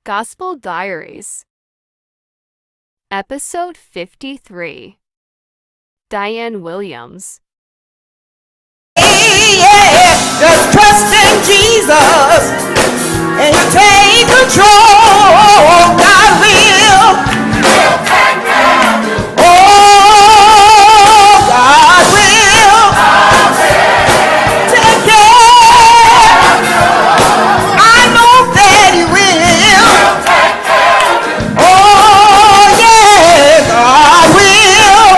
Gospel Diaries, Episode 53. Dianne Williams. Yeah, just trust in Jesus and take control. God will. Oh, God will take care. I know that He will. Oh, yeah, God will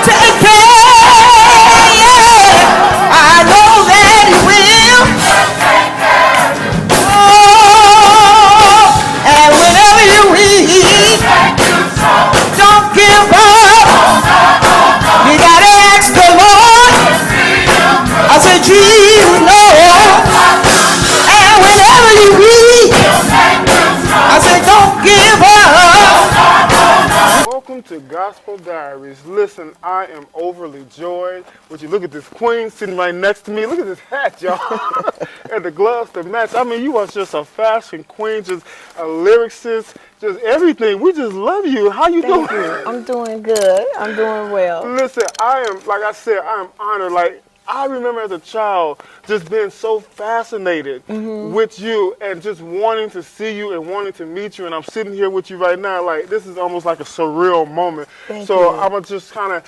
take care. Yeah, I know that He will. Oh, and whenever you read, don't give up. You gotta ask the Lord. I said, Jesus, Lord. And whenever you read, I said, don't give up. Welcome to Gospel Diaries. Listen, I am overly joyed. Would you look at this queen sitting right next to me? Look at this hat, y'all. And the gloves to match. I mean, you are just a fashion queen, just a lyricist, just everything. We just love you. How you doing? Thank you. I'm doing good. I'm doing well. Listen, I am, like I said, I am honored. Like, I remember as a child just being so fascinated with you and just wanting to see you and wanting to meet you. And I'm sitting here with you right now. Like, this is almost like a surreal moment. Thank so you. I'm going to just kind of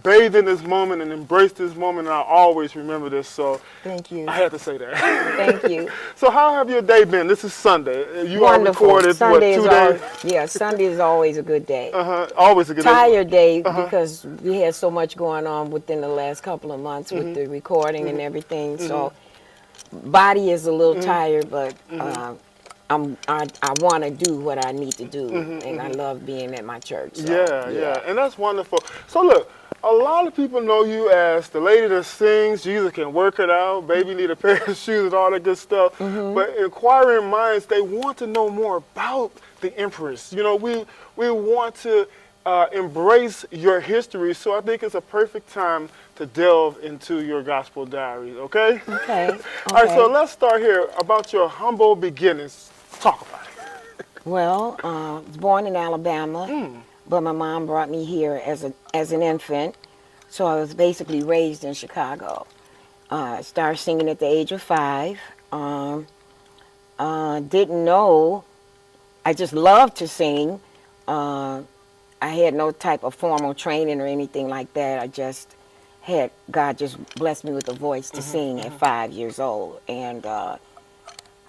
bathe in this moment and embrace this moment. And I always remember this. So Thank you. I had to say that. Thank you. So how have your day been? This is Sunday. You Wonderful. are recorded, Sunday what, 2 days? Yeah, Sunday is always a good day. Always a good day. Tired day because we had so much going on within the last couple of months with the recording and everything. So body is a little tired, but I want to do what I need to do, and I love being at my church. So, Yeah, and that's wonderful. So look, a lot of people know you as the lady that sings, Jesus can work it out, baby need a pair of shoes and all that good stuff. But inquiring minds, they want to know more about the Empress. You know, we want to embrace your history, so I think it's a perfect time to delve into your gospel diaries, okay? Okay. All right, so let's start here about your humble beginnings. Talk about it. Well, I was born in Alabama, but my mom brought me here as an infant, so I was basically raised in Chicago. I started singing at the age of 5. Didn't know, I just loved to sing. I had no type of formal training or anything like that. I just had, God just blessed me with a voice to sing at 5 years old. And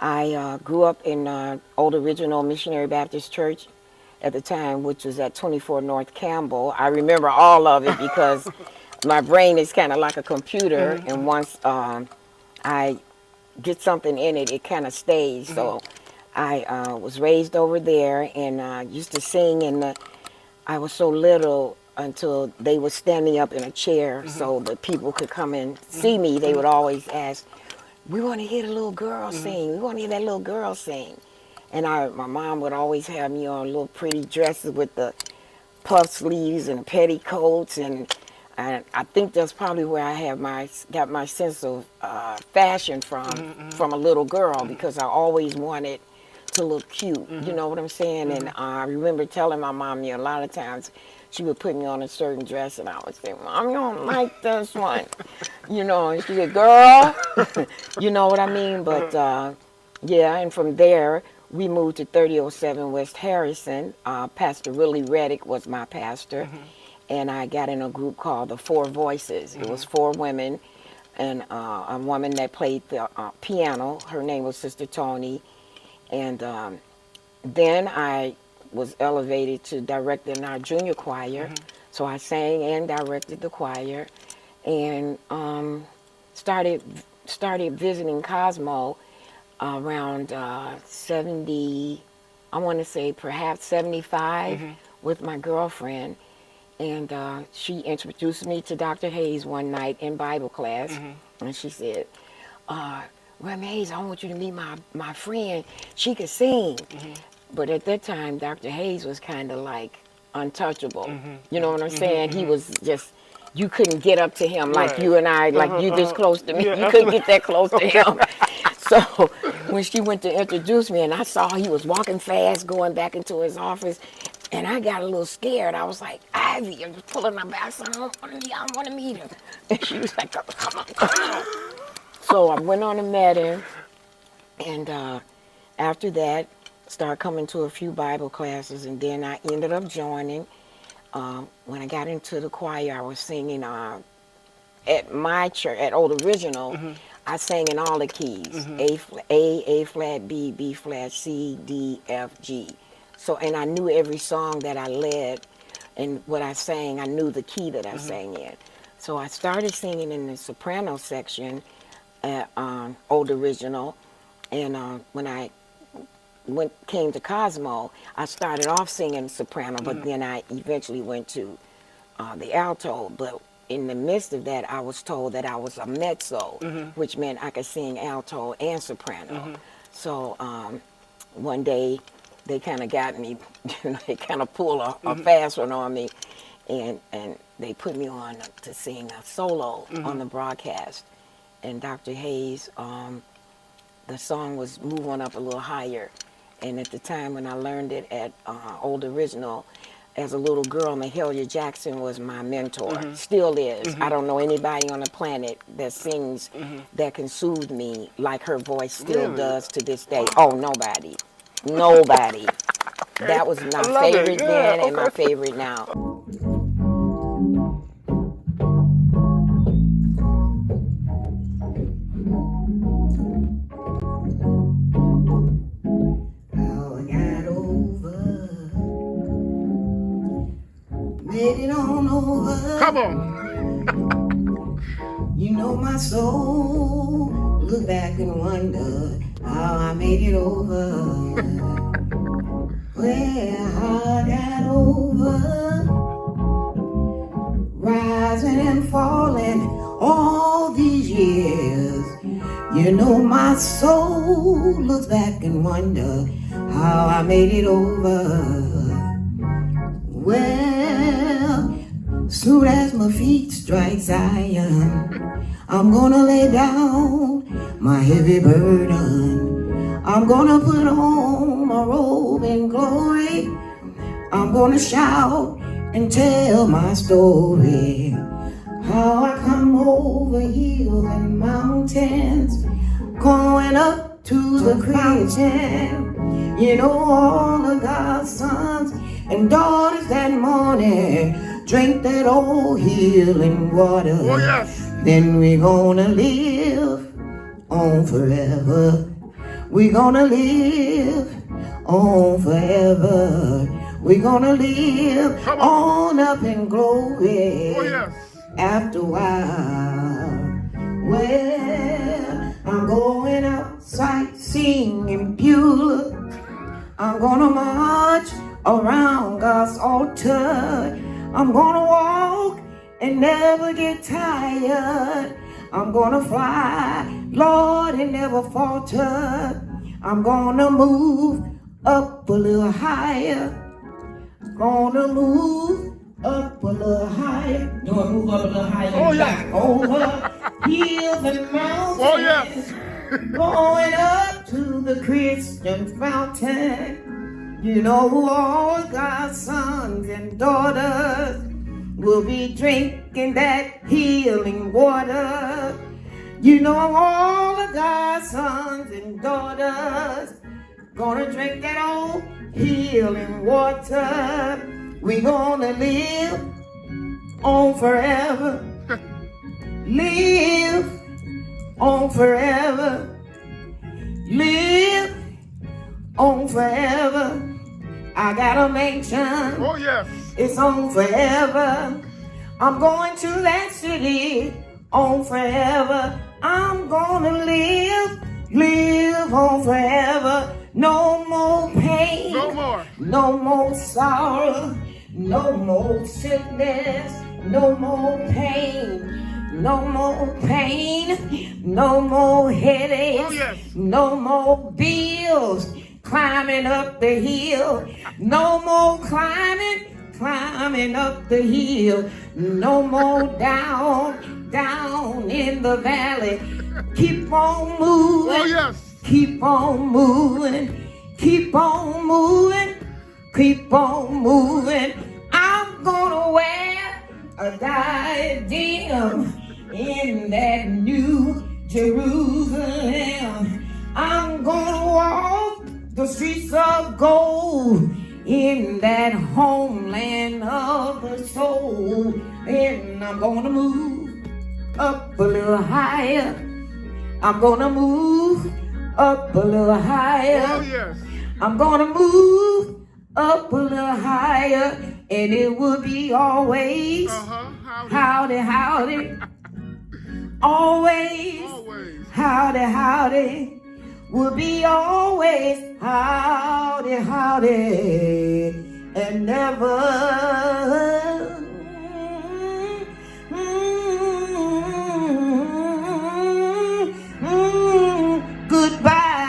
I grew up in Old Original Missionary Baptist Church at the time, which was at 24 North Campbell. I remember all of it because my brain is kind of like a computer, and once I get something in it, it kind of stays. So I was raised over there and used to sing, and I was so little until they would stand me up in a chair so that people could come and see me. They would always ask, we want to hear the little girl sing. We want to hear that little girl sing. And my mom would always have me on little pretty dresses with the puff sleeves and petticoats, and I think that's probably where I have got my sense of fashion from a little girl, because I always wanted to look cute. You know what I'm saying? And I remember telling my mom, a lot of times she would put me on a certain dress, and I would say, Mom, you don't like this one. And she said, girl, you know what I mean? But yeah, and from there, we moved to 3007 West Harrison. Pastor Willie Reddick was my pastor, and I got in a group called the Four Voices. It was 4 women, and a woman that played the piano. Her name was Sister Tony. And then I was elevated to directing our junior choir. So I sang and directed the choir, and started visiting Cosmo around 70, I want to say perhaps 75, with my girlfriend. And she introduced me to Dr. Hayes one night in Bible class, and she said, Reverend Hayes, I want you to meet my friend. She could sing. But at that time, Dr. Hayes was kind of like untouchable. You know what I'm saying? He was just, you couldn't get up to him like you and I, like you this close to me. You couldn't get that close to him. So when she went to introduce me, and I saw he was walking fast, going back into his office, and I got a little scared. I was like, Ivy, I was pulling my back, so I don't want to meet him. And she was like, come on. So I went on the Meadow, and after that, started coming to a few Bible classes, and then I ended up joining. When I got into the choir, I was singing at my church, at Old Original. I sang in all the keys, A flat, B flat, C, D, F, G. So, and I knew every song that I led, and what I sang, I knew the key that I sang in. So I started singing in the soprano section at Old Original, and when I came to Cosmo, I started off singing soprano, but then I eventually went to the alto. But in the midst of that, I was told that I was a mezzo, which meant I could sing alto and soprano. So one day, they kind of got me, they kind of pulled a fast one on me, and they put me on to sing a solo on the broadcast. And Dr. Hayes, the song was Move On Up a Little Higher. And at the time when I learned it at Old Original, as a little girl, Mahalia Jackson was my mentor, still is. I don't know anybody on the planet that sings that can soothe me like her voice still does to this day. Oh, nobody. Nobody. That was my favorite then and my favorite now. Made it on over. Come on. You know my soul. Look back and wonder how I made it over. Where I got over. Rising and falling all these years. You know my soul looks back and wonder how I made it over. Well, soon as my feet strike Zion, I'm gonna lay down my heavy burden. I'm gonna put on my robe in glory. I'm gonna shout and tell my story. How I come over hills and mountains, going up to the mountain. You know all of God's sons and daughters that morning drink that old healing water. Oh, yes. Then we're gonna live on forever. We're gonna live on forever. We're gonna live on up in glory. Oh, yes. After a while. Well, I'm going out sightseeing in Beulah. I'm gonna march around God's altar. I'm gonna walk and never get tired. I'm gonna fly, Lord, and never falter. I'm gonna move up a little higher. Gonna move up a little higher. Gonna move up a little higher. Oh, yeah. Over hills and mountains. Oh, yes. Going up to the Christian fountain. You know all God's sons and daughters will be drinking that healing water. You know all of God's sons and daughters gonna drink that old healing water. We gonna live on forever. Live on forever. Live on forever. I got a mansion. Oh, yes. It's on forever. I'm going to that city on forever. I'm gonna live on forever. No more pain. No more. No more sorrow. No more sickness. No more pain. No more pain. No more headaches. Oh, yes. No more bills climbing up the hill. No more climbing up the hill. No more down in the valley. Keep on moving. Oh, yes. keep on moving, keep on moving, keep on moving. I'm gonna wear a diadem in that new Jerusalem. I'm gonna walk the streets of gold in that homeland of the soul. And I'm gonna move up a little higher. I'm gonna move up a little higher. Oh, yes. I'm gonna move up a little higher, and it will be always howdy, howdy. Always, howdy, howdy. Will be always howdy, howdy, and never goodbye.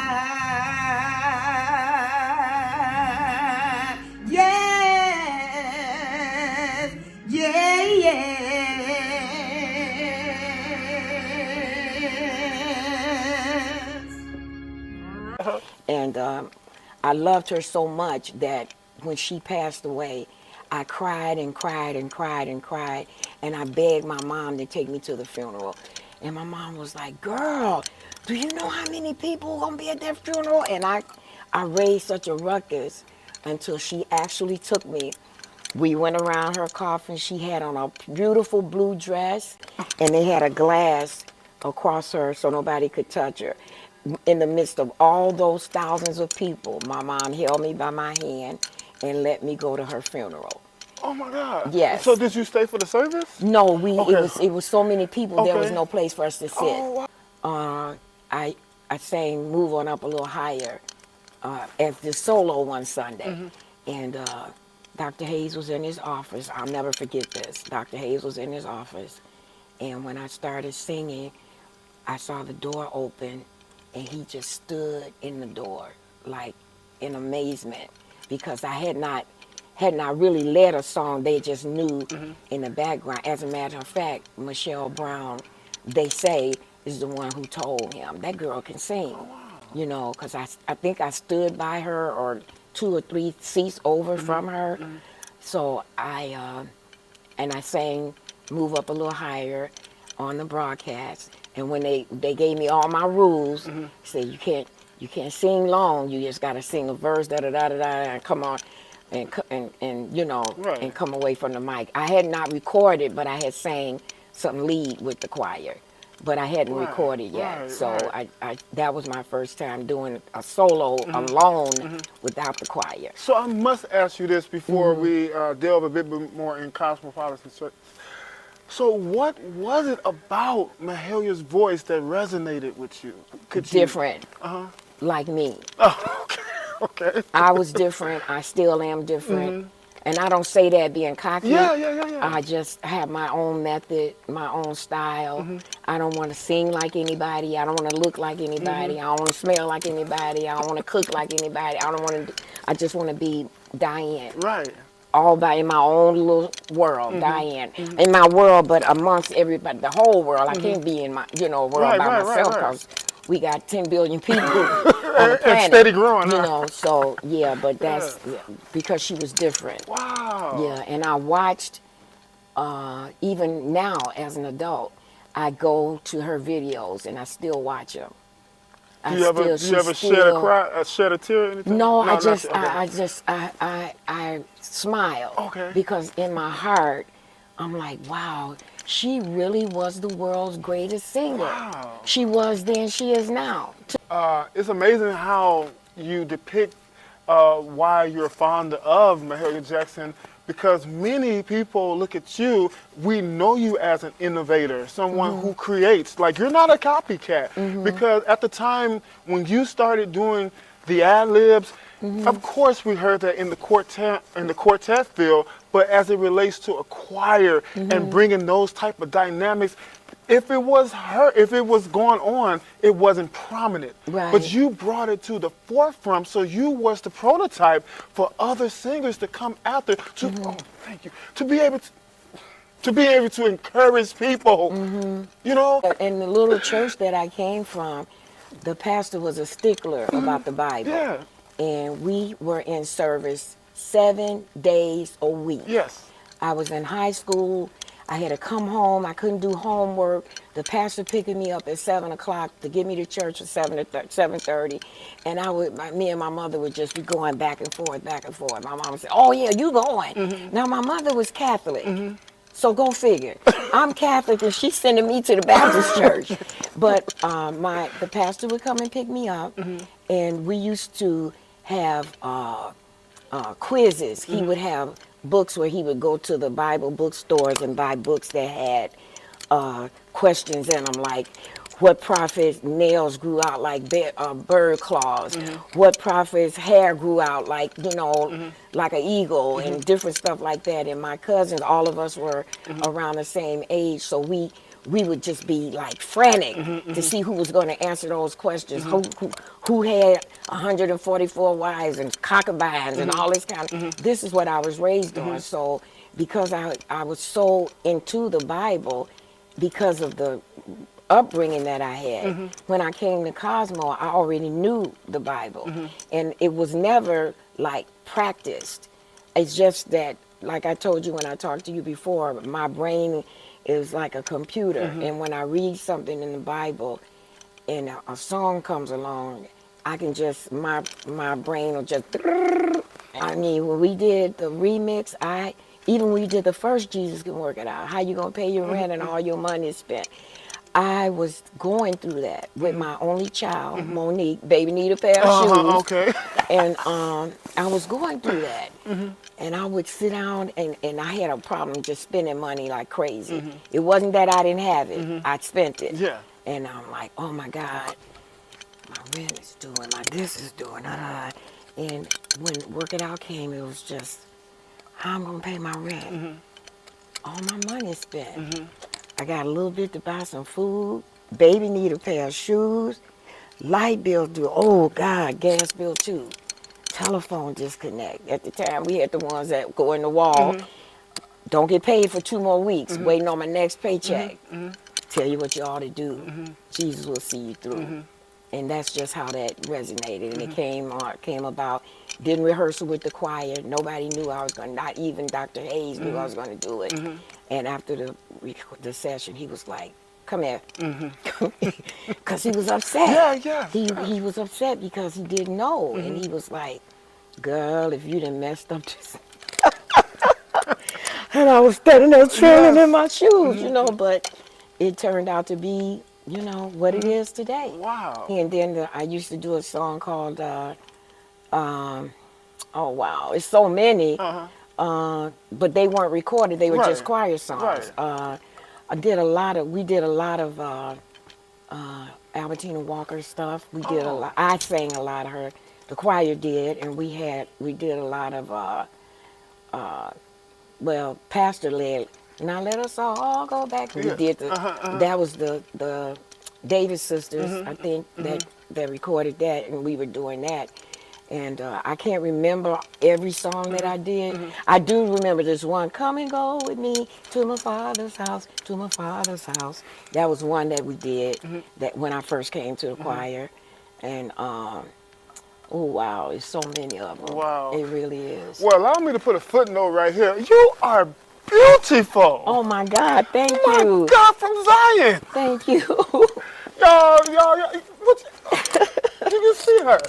Yes, yeah, yes. And I loved her so much that when she passed away, I cried and cried and cried and cried. And I begged my mom to take me to the funeral. And my mom was like, girl, do you know how many people are going to be at that funeral? And I raised such a ruckus until she actually took me. We went around her coffin. She had on a beautiful blue dress, and they had a glass across her so nobody could touch her. In the midst of all those thousands of people, my mom held me by my hand and let me go to her funeral. Oh my God. Yes. So did you stay for the service? No, Okay. it was so many people, there was Okay. no place for us to sit. Oh, wow. I sang Move On Up a Little Higher as the solo one Sunday. And Dr. Hayes was in his office. I'll never forget this. Dr. Hayes was in his office. And when I started singing, I saw the door open, and he just stood in the door, like in amazement, because I had not really led a song. They just knew in the background. As a matter of fact, Michelle Brown, they say, is the one who told him, that girl can sing. You know, because I think I stood by her or 2 or 3 seats over from her. So I sang Move Up a Little Higher on the broadcast. And when they gave me all my rules, said you can't sing long. You just got to sing a verse, da da da da da, and come on, and you know, Right. and come away from the mic. I had not recorded, but I had sang some lead with the choir, but I hadn't recorded yet. right, So right. I that was my first time doing a solo alone without the choir. So I must ask you this before we delve a bit more in cosmopolitan search. So what was it about Mahalia's voice that resonated with you? Different, like me. Oh, okay. I was different. I still am different. And I don't say that being cocky. Yeah. I just have my own method, my own style. I don't want to sing like anybody. I don't want to look like anybody. I don't want to smell like anybody. I don't want to cook like anybody. I just want to be Dianne. Right. All by in my own little world, Dianne. In my world, but amongst everybody, the whole world. I can't be in my, world Right, by right, myself, right. because we got 10 billion people on the planet. And steady growing, huh? So yeah, but that's because she was different. Wow. Yeah, and I watched, even now as an adult, I go to her videos and I still watch them. Do you ever shed a tear or anything? No, I smile. Okay. Because in my heart, I'm like, wow, she really was the world's greatest singer. Wow. She was then, she is now. It's amazing how you depict why you're fond of Mahalia Jackson, because many people look at you, we know you as an innovator, someone who creates. Like, you're not a copycat, because at the time when you started doing the ad-libs, of course we heard that in the quartet field, but as it relates to a choir and bringing those type of dynamics, if it was going on, it wasn't prominent. Right. But you brought it to the forefront, so you was the prototype for other singers to come after to to be able to encourage people. You know? In the little church that I came from, the pastor was a stickler about the Bible. Yeah. And we were in service 7 days a week. Yes. I was in high school. I had to come home. I couldn't do homework. The pastor picking me up at 7 o'clock to get me to church at 7:30. And me and my mother would just be going back and forth, back and forth. My mom would say, "Oh yeah, you going." Now my mother was Catholic. So go figure. I'm Catholic and she's sending me to the Baptist church. But the pastor would come and pick me up, and we used to have quizzes. He would have books where he would go to the Bible bookstores and buy books that had questions in them, like what prophet's nails grew out like bird claws, what prophet's hair grew out like, like an eagle, and different stuff like that. And my cousins, all of us were around the same age, so we would just be like frantic to see who was going to answer those questions, who had 144 wives and concubines and all this kind of, this is what I was raised on. So because I was so into the Bible, because of the upbringing that I had, when I came to Cosmo, I already knew the Bible. And it was never like practiced. It's just that, like I told you when I talked to you before, my brain is like a computer. And when I read something in the Bible and a song comes along, I can just, my brain will just, I mean, when we did the remix, even when we did the first Jesus Can Work It Out, how you gonna pay your rent and all your money is spent. I was going through that with my only child, Monique. Baby need a pair of shoes. Okay. And I was going through that. And I would sit down, and I had a problem just spending money like crazy. It wasn't that I didn't have it. I spent it. Yeah. And I'm like, oh my God, my rent is due, and my this is due. And when Work It Out came, it was just, how I'm going to pay my rent? All my money is spent. I got a little bit to buy some food. Baby need a pair of shoes. Light bill due. Oh God, gas bill too. Telephone disconnect. At the time, we had the ones that go in the wall. Don't get paid for 2 more weeks. Waiting on my next paycheck. Tell you what you ought to do. Jesus will see you through. And that's just how that resonated. And it came about. Didn't rehearsal with the choir. Nobody knew I was going to, not even Dr. Hayes knew I was going to do it. And after the session, he was like, come here. Because he was upset. Yeah. He was upset because he didn't know. And he was like, girl, if you done messed up this. And I was standing there trailing in my shoes, but it turned out to be, what it is today. Wow. And then I used to do a song called, oh wow, it's so many. But they weren't recorded, they were just choir songs. We did a lot of Albertina Walker stuff. We did a lot. I sang a lot of her. The choir did, and we did a lot of pastor led. Now let us all go back. We did that was the Davis sisters, I think, that recorded that, and we were doing that. And I can't remember every song that I did. I do remember this one, come and go with me to my father's house, to my father's house. That was one that we did that when I first came to the choir. And, oh wow, it's so many of them. Wow. It really is. Well, allow me to put a footnote right here. You are beautiful. Oh my God, thank you. My God, from Zion. Thank you. Y'all, you see her.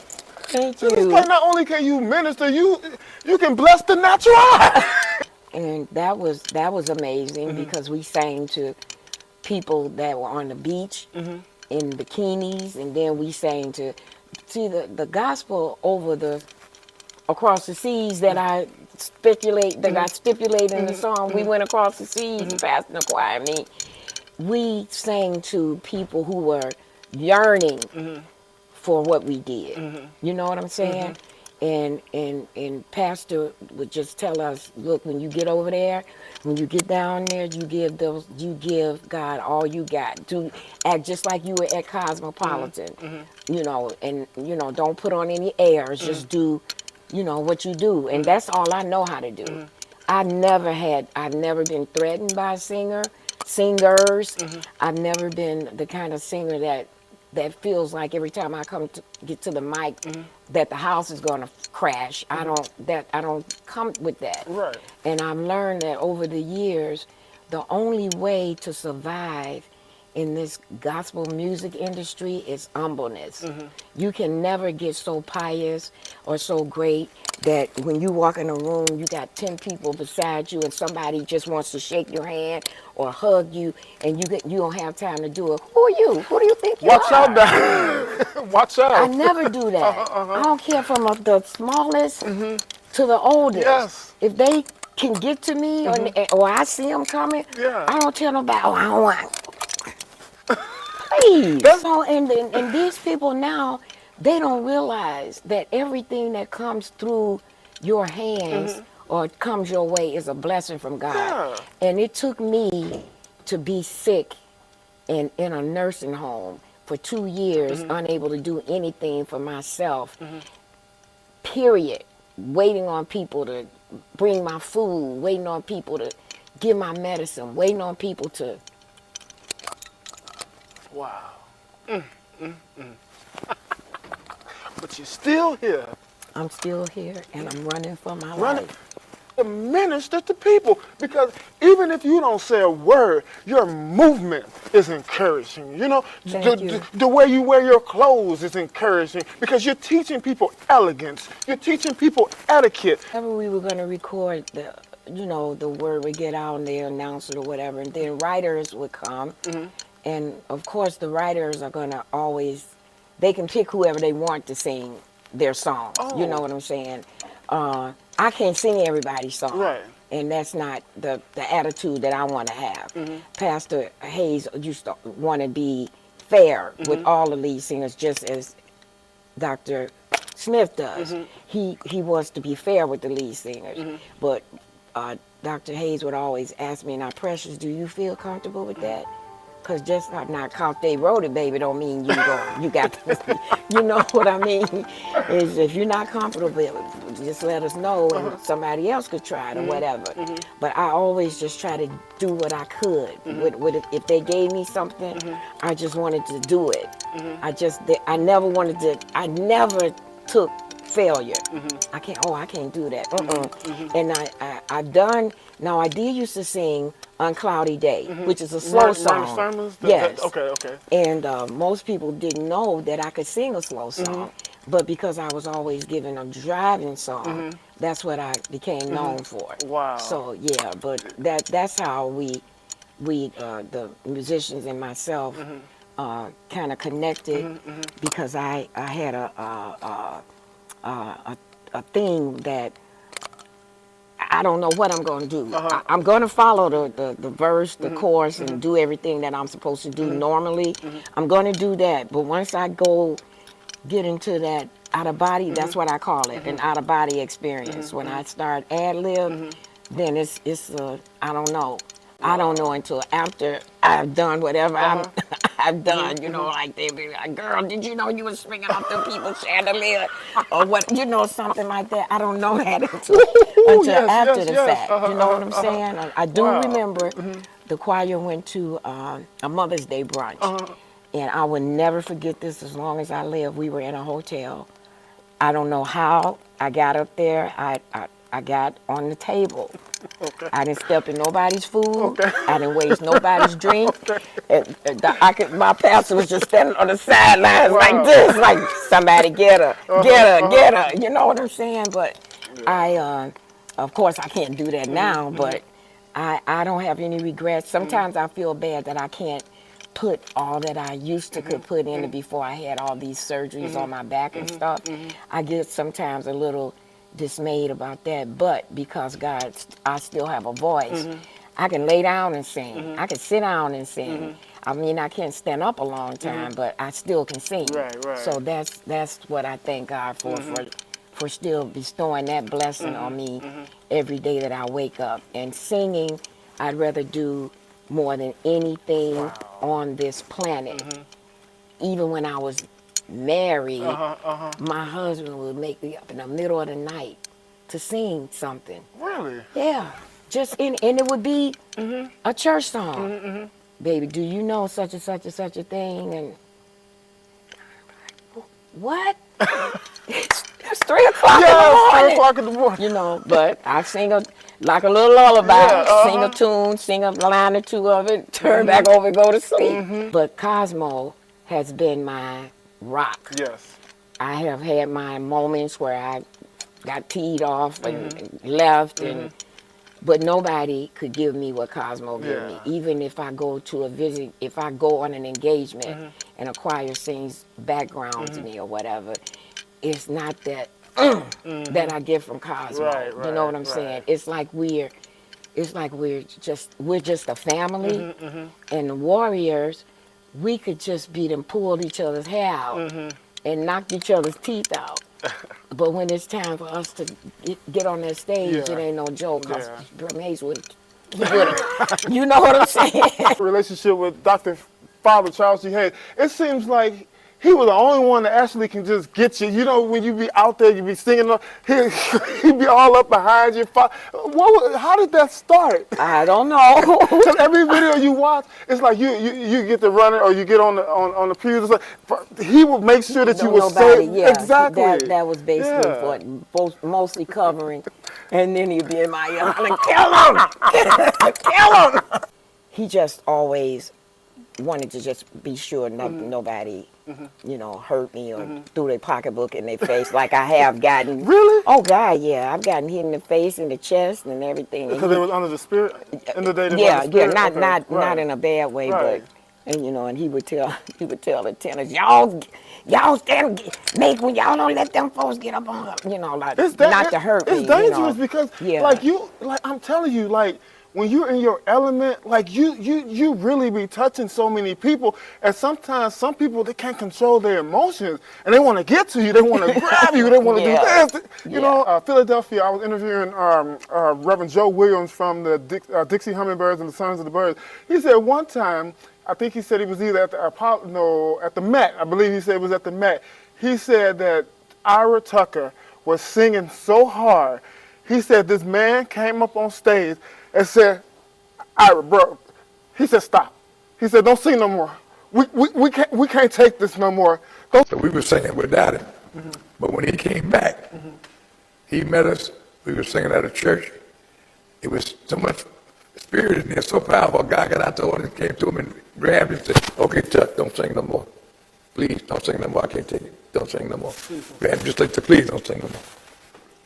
Thank This you. like not only can you minister, you can bless the natural eye. And that was amazing because we sang to people that were on the beach in bikinis, and then we sang to the gospel across the seas that got stipulated in the song. We went across the seas, passing the choir. I mean, we sang to people who were yearning for what we did. You know what I'm saying? And Pastor would just tell us, look, when you get over there, when you get down there, you give God all you got. To act just like you were at Cosmopolitan, and don't put on any airs. Just do, what you do, and that's all I know how to do. I've never been threatened by singers. I've never been the kind of singer that that feels like every time I come to get to the mic that the house is going to crash. I don't come with that. Right. And I've learned that over the years, the only way to survive in this gospel music industry is humbleness. You can never get so pious or so great that when you walk in a room, you got 10 people beside you and somebody just wants to shake your hand or hug you, and you don't have time to do it. Who are you? Who do you think you Watch are? out, now. Watch out. I never do that. I don't care from the smallest to the oldest. Yes. If they can get to me or I see them coming, Yeah. I don't tell nobody, oh, I don't want. Please. So, and these people now, they don't realize that everything that comes through your hands or comes your way is a blessing from God. Yeah. And it took me to be sick in a nursing home for 2 years, unable to do anything for myself, period. Waiting on people to bring my food, waiting on people to give my medicine, waiting on people to. Wow. But you're still here. I'm still here and I'm running for my Running life. to minister to people, because even if you don't say a word, your movement is encouraging. You know, Thank you. the way you wear your clothes is encouraging, because you're teaching people elegance. You're teaching people etiquette. Whenever we were going to record the word would get out and they announce it or whatever, and then writers would come, and of course the writers are going to always, they can pick whoever they want to sing their songs. You know what I'm saying? I can't sing everybody's song. Right. And that's not the attitude that I want to have. Pastor Hayes used to want to be fair with all the lead singers, just as Dr. Smith does. He wants to be fair with the lead singers. But Dr. Hayes would always ask me, now, Precious, do you feel comfortable with that? Because just not cause they wrote it, baby, don't mean you got to, you know what I mean? Is if you're not comfortable with it, just let us know and somebody else could try it or whatever. But I always just try to do what I could. With it. If they gave me something, I just wanted to do it. I never took failure. I can't do that. And I've done, now I did used to sing On Cloudy Day, which is a slow song. Sermons? Yes. Okay. And most people didn't know that I could sing a slow song. But because I was always given a driving song, that's what I became known for. Wow. So yeah, but that's how we the musicians and myself kind of connected, because I had a thing that I don't know what I'm going to do. I'm going to follow the verse, the chorus, and do everything that I'm supposed to do normally. I'm going to do that. But once I get into that out of body, that's what I call it, an out of body experience. When I start ad lib, then it's I don't know. I don't know until after I've done whatever I've done. You know, like they be like, "Girl, did you know you was swinging off the people's chandelier?" or what, something like that. I don't know that until after the fact. You know what I'm saying? I do remember the choir went to a Mother's Day brunch, and I will never forget this as long as I live. We were in a hotel. I don't know how I got up there. I got on the table. I didn't step in nobody's food. I didn't waste nobody's drink. My pastor was just standing on the sidelines like this, like, somebody get her, get her. You know what I'm saying? But of course, I can't do that now, but I don't have any regrets. Sometimes I feel bad that I can't put all that I used to could put in it before I had all these surgeries on my back and stuff. I get sometimes a little dismayed about that, but because I still have a voice, I can lay down and sing. I can sit down and sing. I mean, I can't stand up a long time, but I still can sing. Right. So that's what I thank God for still bestowing that blessing on me every day that I wake up. And singing, I'd rather do more than anything on this planet. Even when I was married, my husband would make me up in the middle of the night to sing something. Really? Yeah, and it would be a church song. Baby, do you know such and such and such a thing? And what? It's 3 o'clock Yeah, in the it's 3 morning. o'clock in the morning. You know, but I sing a like a little lullaby, Yeah, sing a tune, sing a line or two of it, turn back over and go to sleep. But Cosmo has been my rock. Yes. I have had my moments where I got teed off and left, but nobody could give me what Cosmo gave me. Yeah. Even if I go to a visit, if I go on an engagement and a choir sings background to me or whatever, it's not that that I get from Cosmo. Right, You know what I'm right. saying? It's like we're just a family, and the Warriors, we could just beat and pull each other's hair out and knock each other's teeth out. But when it's time for us to get on that stage, Yeah. it ain't no joke. Cause Yeah. Brim Hayes would, you know what I'm saying? Relationship with Dr. Father Charles G. Hayes, it seems like he was the only one that actually can just get you. You know, when you be out there, you be singing, he'd be all up behind you. How did that start? I don't know. Because every video you watch, it's like you get to run it or you get on the pews. He would make sure that you were Nobody, safe. yeah. Exactly. That was basically Yeah. what mostly covering, and then he'd be in my ear hollering, kill him, kill him. He just always wanted to just be sure nobody, you know, hurt me or threw their pocketbook in their face like I have gotten. Really? Oh God, yeah, I've gotten hit in the face, in the chest, and everything. Because it was under the spirit in the day. Yeah, under the spirit? not Okay. not in a bad way, Right. but and you know, and he would tell the tenors, y'all stand, make when y'all don't let them folks get up on her, you know, like not to hurt me. It's dangerous you know. because, Yeah. like I'm telling you, like when you're in your element, like you really be touching so many people, and sometimes some people they can't control their emotions, and they want to get to you, they want to grab you, they want to Yeah. do this. You know, Philadelphia. I was interviewing Reverend Joe Williams from the Dixie Hummingbirds and the Sons of the Birds. He said one time, I think he said he was either at at the Met. I believe he said it was at the Met. He said that Ira Tucker was singing so hard. He said this man came up on stage and said, Ira, bro, he said, stop. He said, don't sing no more. We can't take this no more. So we were singing without him. But when he came back, he met us. We were singing at a church. It was so much spirit in there, so powerful. A guy got out the audience, came to him and grabbed him and said, okay, Chuck, don't sing no more. Please, don't sing no more. I can't take it. Don't sing no more. Grabbed him just like, please don't sing no more.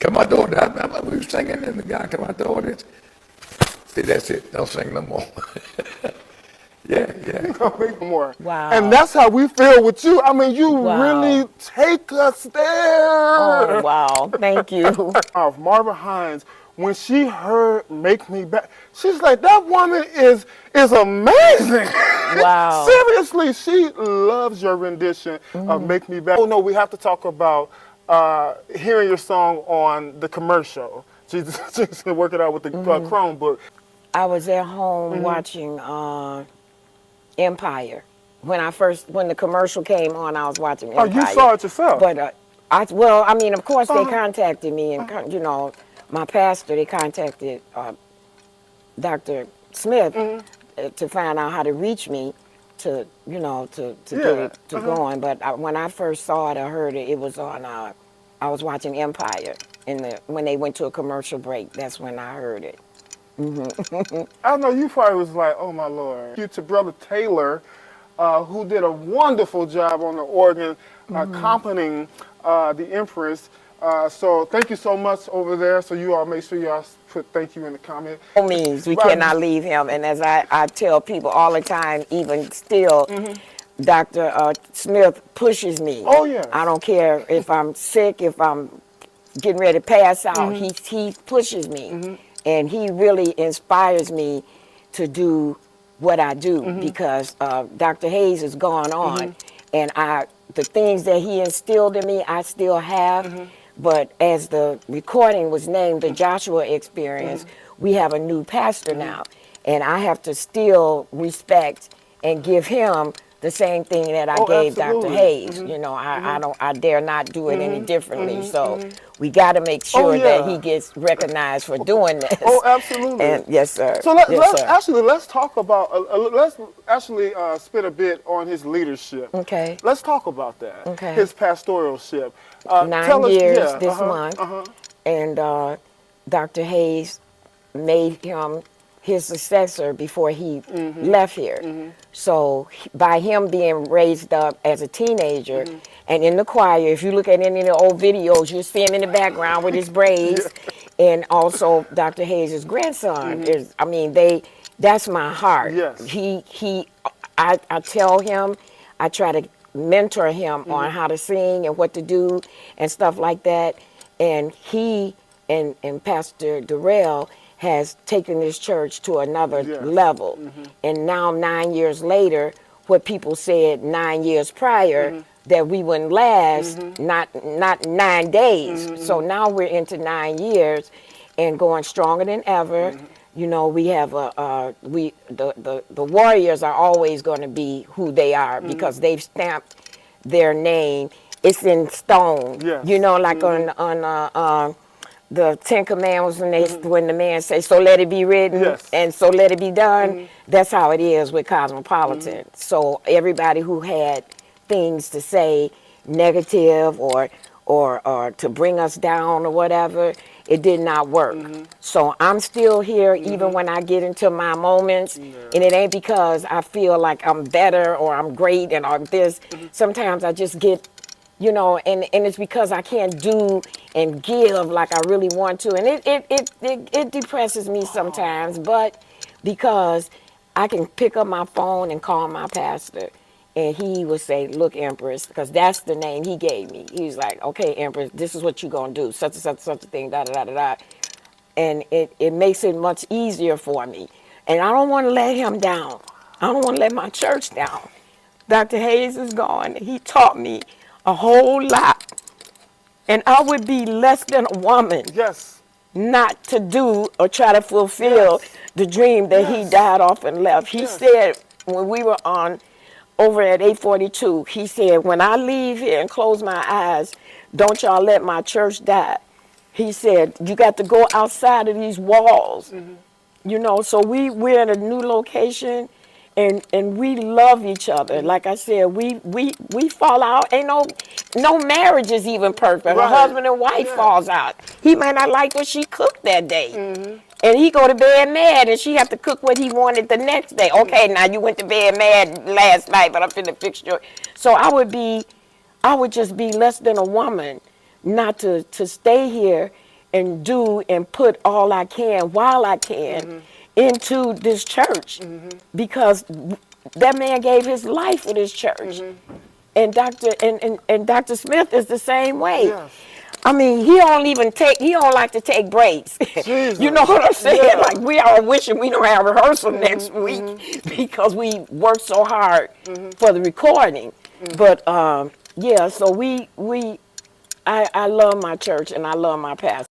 Come out the audience. We were singing, and the guy come out the audience. Said, that's it. Don't sing no more. Yeah. Don't make no more. Wow. And that's how we feel with you. I mean, you Wow. really take us there. Oh wow, thank you. Of Marva Hines, when she heard "Make Me Back," she's like, "That woman is amazing." Wow. Seriously, she loves your rendition of "Make Me Back." Oh no, we have to talk about hearing your song on the commercial. She's gonna work it out with the Chromebook. I was at home watching Empire. When the commercial came on, I was watching Empire. Oh, you saw it yourself? But I mean, of course, they contacted me, and you know, my pastor, they contacted Dr. Smith to find out how to reach me, to you know, to get it going. But when I first saw it or heard it, it was on. I was watching Empire, when they went to a commercial break. That's when I heard it. I know you probably was like, oh my Lord. You to Brother Taylor, who did a wonderful job on the organ, accompanying the Empress. So thank you so much over there. So you all make sure y'all put thank you in the comment. No means we Right. cannot leave him. And as I tell people all the time, even still, Dr. Smith pushes me. Oh, yes. I don't care if I'm sick, if I'm getting ready to pass out. He pushes me. And he really inspires me to do what I do because Dr. Hayes has gone on. And the things that he instilled in me, I still have. But as the recording was named the Joshua Experience, we have a new pastor now. And I have to still respect and give him the same thing that I Oh, gave Dr. absolutely. Hayes. You know, I dare not do it any differently. So we got to make Oh, sure that he yeah. gets recognized for doing this. Oh, absolutely. And yes, sir. So Yes, sir. let's talk about let's actually spend a bit on his leadership. Okay. Let's talk about that. Okay. His pastoralship. 9 years yeah, this month, and Dr. Hayes made him his successor before he left here. So by him being raised up as a teenager and in the choir, if you look at any of the old videos, you see him in the background with his braids, and also Dr. Hayes' grandson is. I mean, that's my heart. Yes. I tell him, I try to mentor him on how to sing and what to do and stuff like that. And he and Pastor Durrell has taken this church to another level. And now 9 years later, what people said 9 years prior that we wouldn't last, not 9 days. So now we're into 9 years and going stronger than ever. You know, we have the Warriors are always going to be who they are because they've stamped their name. It's in stone. Yes. You know, like on the Ten Commandments when the man says, "So let it be written," Yes. and "So let it be done." That's how it is with Cosmopolitan. So everybody who had things to say negative or to bring us down or whatever, it did not work. So I'm still here even when I get into my moments, and it ain't because I feel like I'm better or I'm great and I'm this. Sometimes I just get, you know, and it's because I can't do and give like I really want to, and it depresses me sometimes, but because I can pick up my phone and call my pastor, and he would say, "Look, Empress," because that's the name he gave me. He's like, "Okay, Empress, this is what you're gonna do, such and such, such a thing, da da da da da," and it makes it much easier for me, and I don't want to let him down. I don't want to let my church down. Dr. Hayes is gone. He taught me a whole lot. And I would be less than a woman Yes. not to do or try to fulfill the dream that he died off and left. He said when we were on over at 842, he said, "When I leave here and close my eyes, don't y'all let my church die." He said, "You got to go outside of these walls." You know, so we're in a new location, and we love each other. Like I said, we fall out. Ain't no marriage is even perfect. Right. A husband and wife falls out. He might not like what she cooked that day. And he go to bed mad, and she have to cook what he wanted the next day. Okay, now you went to bed mad last night, but I'm finna fix your. So I would just be less than a woman not to stay here and do and put all I can while I can into this church, because that man gave his life for this church. And Dr. Smith is the same way. Yes. I mean, he don't like to take breaks. You know what I'm saying? Yeah. Like, we are wishing we don't have rehearsal next week because we worked so hard for the recording. But yeah, so I love my church and I love my pastor.